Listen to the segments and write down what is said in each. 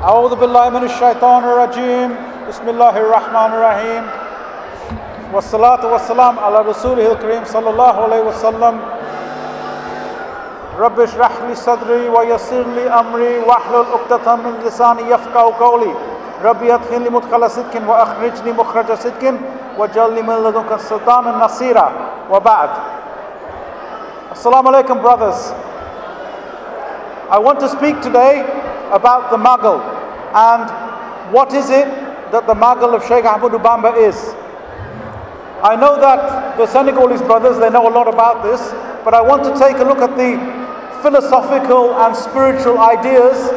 أعوذ بالله من الشيطان الرجيم بسم الله الرحمن الرحيم والصلاة والسلام على رسوله الكريم صلى الله عليه وسلم رب اشرح لي صدري ويسر لي أمري واحلل عقدة من لساني يفقهوا قولي ربي ادخلني مدخل صدق وأخرجني مخرج صدق واجعلني من لدنك سلطانا نصيرا وبعد. Assalamu alaikum, brothers. I want to speak today about the magal and what is it that the magal of Sheikh Ahmad Bamba is. I know that the Senegalese brothers, they know a lot about this, but I want to take a look at the philosophical and spiritual ideas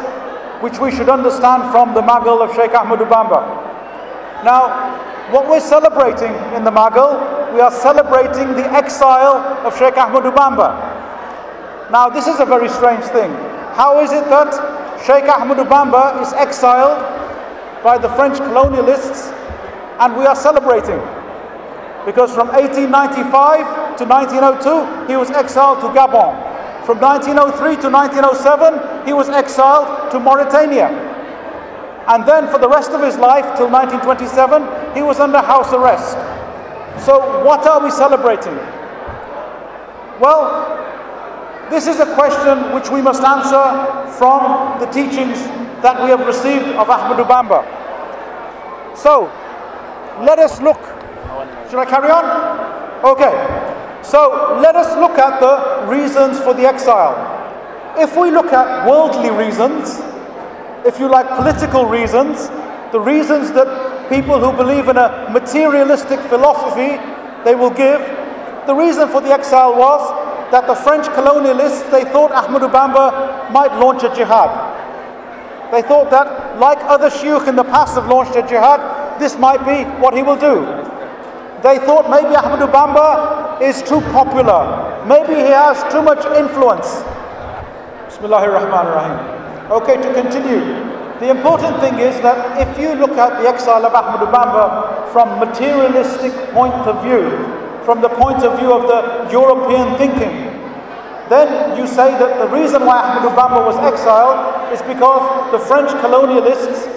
which we should understand from the magal of Sheikh Ahmad Bamba. Now, what we're celebrating in the magal, we are celebrating the exile of Sheikh Ahmad Bamba. Now, this is a very strange thing. How is it that Sheikh Ahmad Bamba is exiled by the French colonialists and we are celebrating? Because from 1895 to 1902, he was exiled to Gabon. From 1903 to 1907, he was exiled to Mauritania. And then for the rest of his life, till 1927, he was under house arrest. So what are we celebrating? Well, this is a question which we must answer from the teachings that we have received of Ahmad Bamba. So, let us look. Should I carry on? Okay. So, let us look at the reasons for the exile. If we look at worldly reasons, if you like political reasons, the reasons that people who believe in a materialistic philosophy, they will give, the reason for the exile was that the French colonialists, they thought Ahmad Bamba might launch a jihad. They thought that, like other shuyukh in the past have launched a jihad, this might be what he will do. They thought maybe Ahmad Bamba is too popular. Maybe he has too much influence. Bismillahir Rahmanir Rahim. Okay, to continue. The important thing is that if you look at the exile of Ahmad Bamba from materialistic point of view, from the point of view of the European thinking, then you say that the reason why Ahmad Bamba was exiled is because the French colonialists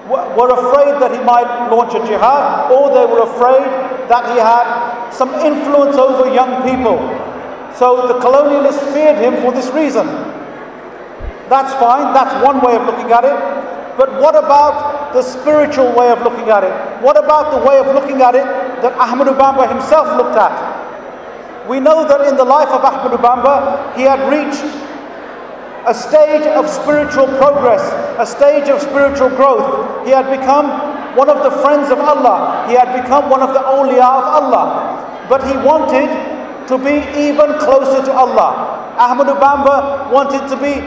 were afraid that he might launch a jihad, or they were afraid that he had some influence over young people. So the colonialists feared him for this reason. That's fine, that's one way of looking at it. But what about the spiritual way of looking at it? What about the way of looking at it that Ahmad Bamba himself looked at? We know that in the life of Ahmad Bamba, he had reached a stage of spiritual progress, a stage of spiritual growth. He had become one of the friends of Allah. He had become one of the awliya of Allah. But he wanted to be even closer to Allah. Ahmad Bamba wanted to be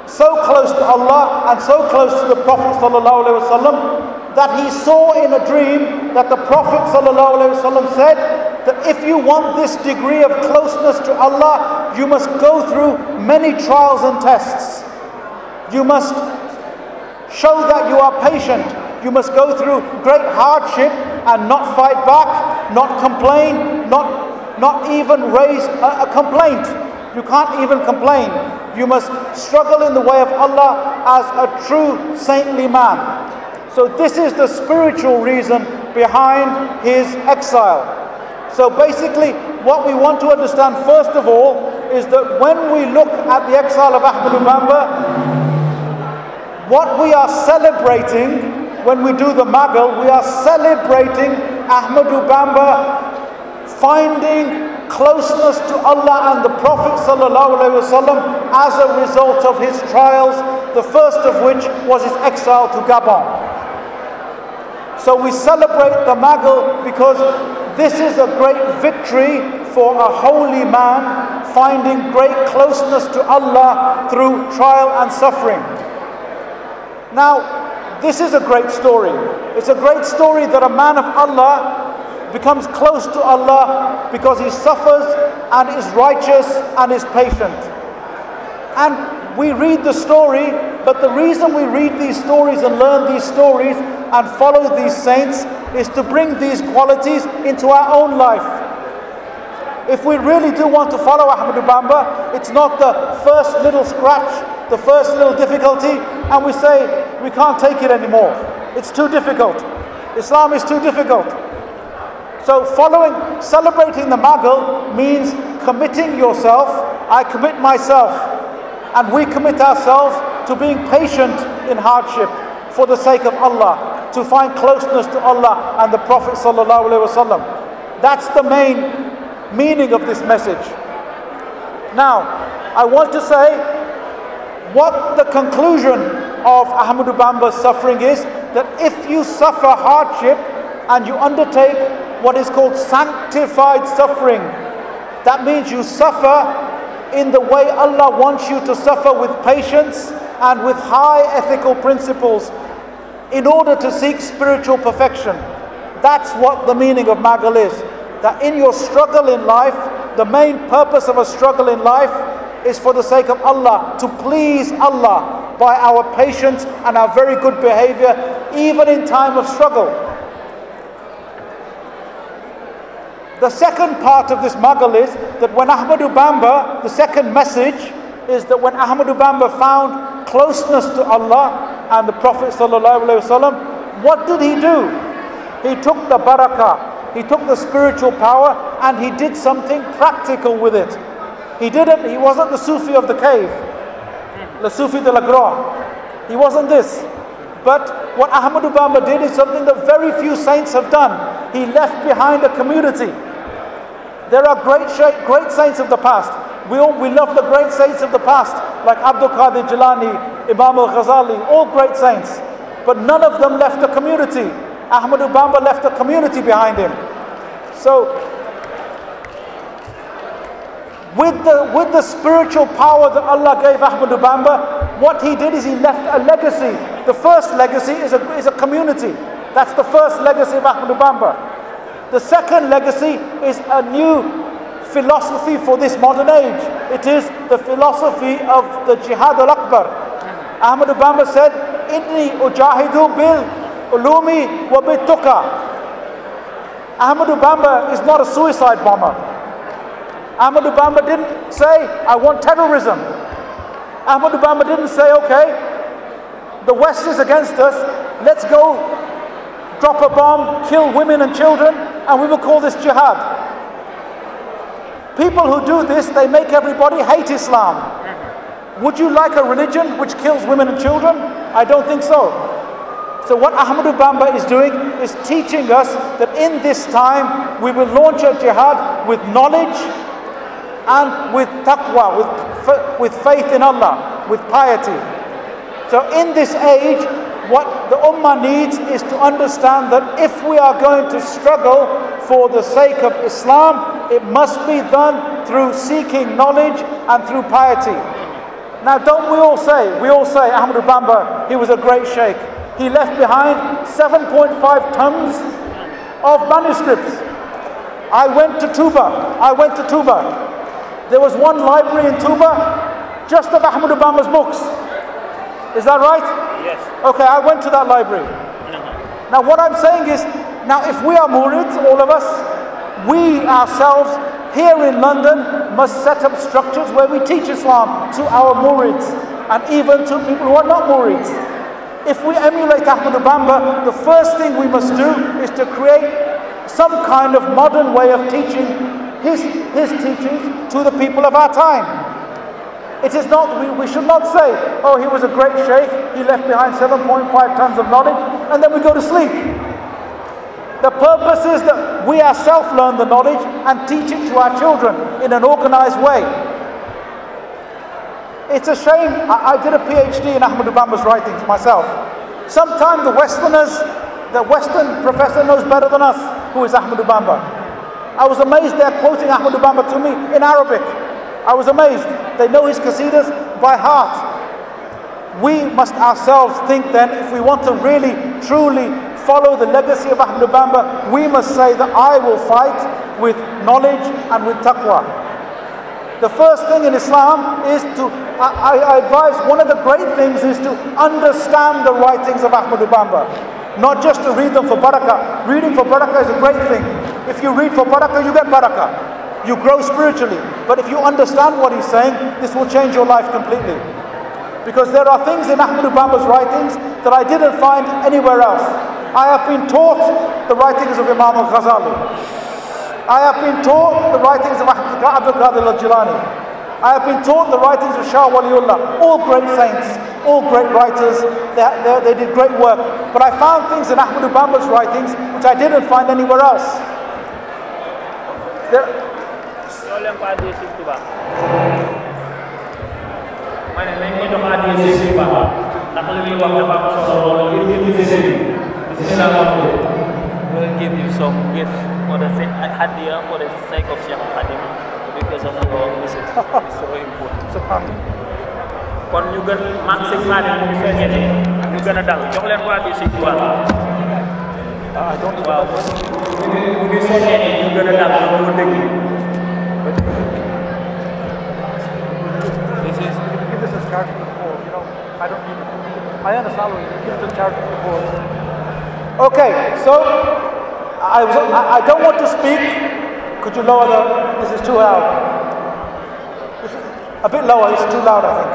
so close to Allah and so close to the Prophet ﷺ that he saw in a dream that the Prophet ﷺ said that if you want this degree of closeness to Allah, you must go through many trials and tests. You must show that you are patient. You must go through great hardship and not fight back, not complain, not even raise a complaint. You can't even complain. You must struggle in the way of Allah as a true saintly man. So this is the spiritual reason behind his exile. So basically, what we want to understand first of all is that when we look at the exile of Ahmad Bamba, what we are celebrating when we do the magal, we are celebrating Ahmad Bamba finding closeness to Allah and the Prophet ﷺ as a result of his trials, the first of which was his exile to Gabon. So we celebrate the magal because this is a great victory for a holy man finding great closeness to Allah through trial and suffering. Now, this is a great story. It's a great story that a man of Allah becomes close to Allah because he suffers and is righteous and is patient. And we read the story, but the reason we read these stories and learn these stories and follow these saints is to bring these qualities into our own life. If we really do want to follow Ahmad Bamba, it's not the first little scratch the first little difficulty, and we say we can't take it anymore. It's too difficult. Islam is too difficult. So celebrating the Magal means committing yourself. I commit myself, and we commit ourselves to being patient in hardship for the sake of Allah, to find closeness to Allah and the Prophet sallallahu alaihi wasallam. That's the main meaning of this message. Now, I want to say what the conclusion of Ahmadu Bamba's suffering is, that if you suffer hardship and you undertake what is called sanctified suffering, that means you suffer in the way Allah wants you to suffer, with patience and with high ethical principles, in order to seek spiritual perfection. That's what the meaning of Magal is. That in your struggle in life, the main purpose of a struggle in life is for the sake of Allah, to please Allah by our patience and our very good behavior, even in time of struggle. The second part of this Magal is that when Ahmadu Bamba, the second message is that when Ahmadu Bamba found closeness to Allah and the Prophet ﷺ, what did he do? He took the barakah, he took the spiritual power, and he did something practical with it. He wasn't the Sufi of the cave, the Sufi de la Groix. He wasn't this. But what Ahmadu Bamba did is something that very few saints have done. He left behind a community. There are great saints of the past. We love the great saints of the past, like Abdul Qadir Jilani, Imam al-Ghazali, all great saints. But none of them left a community. Ahmadu Bamba left a community behind him. So, with the spiritual power that Allah gave Ahmadu Bamba, what he did is he left a legacy. The first legacy is a community. That's the first legacy of Ahmadu Bamba. The second legacy is a new philosophy for this modern age. It is the philosophy of the Jihad al-Akbar. Ahmadu Bamba said, "Inni ujahidu bil ulumi wa bit tuqa." Ahmadu Bamba is not a suicide bomber. Ahmadu Bamba didn't say, "I want terrorism." Ahmadu Bamba didn't say, "Okay, the West is against us, let's go drop a bomb, kill women and children, and we will call this jihad." People who do this, they make everybody hate Islam. Would you like a religion which kills women and children? I don't think so. So what Ahmadu Bamba is doing is teaching us that in this time we will launch a jihad with knowledge and with taqwa, with faith in Allah, with piety. So in this age, what the Ummah needs is to understand that if we are going to struggle for the sake of Islam, it must be done through seeking knowledge and through piety. Now don't we all say Ahmadu Bamba, he was a great sheikh. He left behind 7.5 tons of manuscripts. I went to Touba. There was one library in Touba just of Ahmadu Bamba's books. Is that right? Yes. Okay, I went to that library. Now what I'm saying is, now if we are murids, all of us, we ourselves here in London must set up structures where we teach Islam to our murids and even to people who are not murids. If we emulate Ahmadu Bamba, the first thing we must do is to create some kind of modern way of teaching his teachings to the people of our time. It is not, we should not say, "Oh, he was a great sheikh, he left behind 7.5 tons of knowledge," and then we go to sleep. The purpose is that we ourselves learn the knowledge and teach it to our children in an organized way. It's a shame, I did a PhD in Ahmadu Bamba's writings myself. Sometimes the Western professor knows better than us who is Ahmadu Bamba. I was amazed they're quoting Ahmadu Bamba to me in Arabic. I was amazed. They know his qasidas by heart. We must ourselves think then, if we want to really, truly follow the legacy of Ahmadu Bamba, we must say that I will fight with knowledge and with taqwa. The first thing in Islam is I advise, one of the great things is to understand the writings of Ahmadu Bamba. Not just to read them for barakah. Reading for barakah is a great thing. If you read for barakah, you get barakah. You grow spiritually. But if you understand what he's saying, this will change your life completely. because there are things in Ahmad Bamba's writings that I didn't find anywhere else. I have been taught the writings of Imam al-Ghazali. I have been taught the writings of Abdul Qadir al-Jilani. I have been taught the writings of Shah Waliullah, all great saints, all great writers. They did great work. But I found things in Ahmad Bamba's writings which I didn't find anywhere else. We'll give you some gifts for the sake of Sheikh Khadim because of your visit. It's so important. Kon ñu gën man Sëñ Khadim ñu fekkete ñu gën a dal jox leen waa bi Sëñ Touba. Waaw ñu ngi soññee ñu gën a dal ñu dégg. Give this as character before, you know, I don't need it. I understand what you give it as character before. Okay, so I don't want to speak. Could you lower this is too loud. This is a bit lower, it's too loud I think.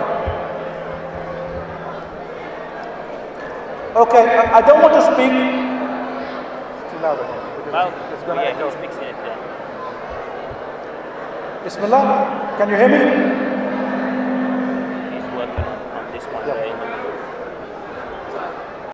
Okay, I don't want to speak. It's too loud I think. Well, it's gonna echo. He's fixing it there. Bismillah, can you hear me?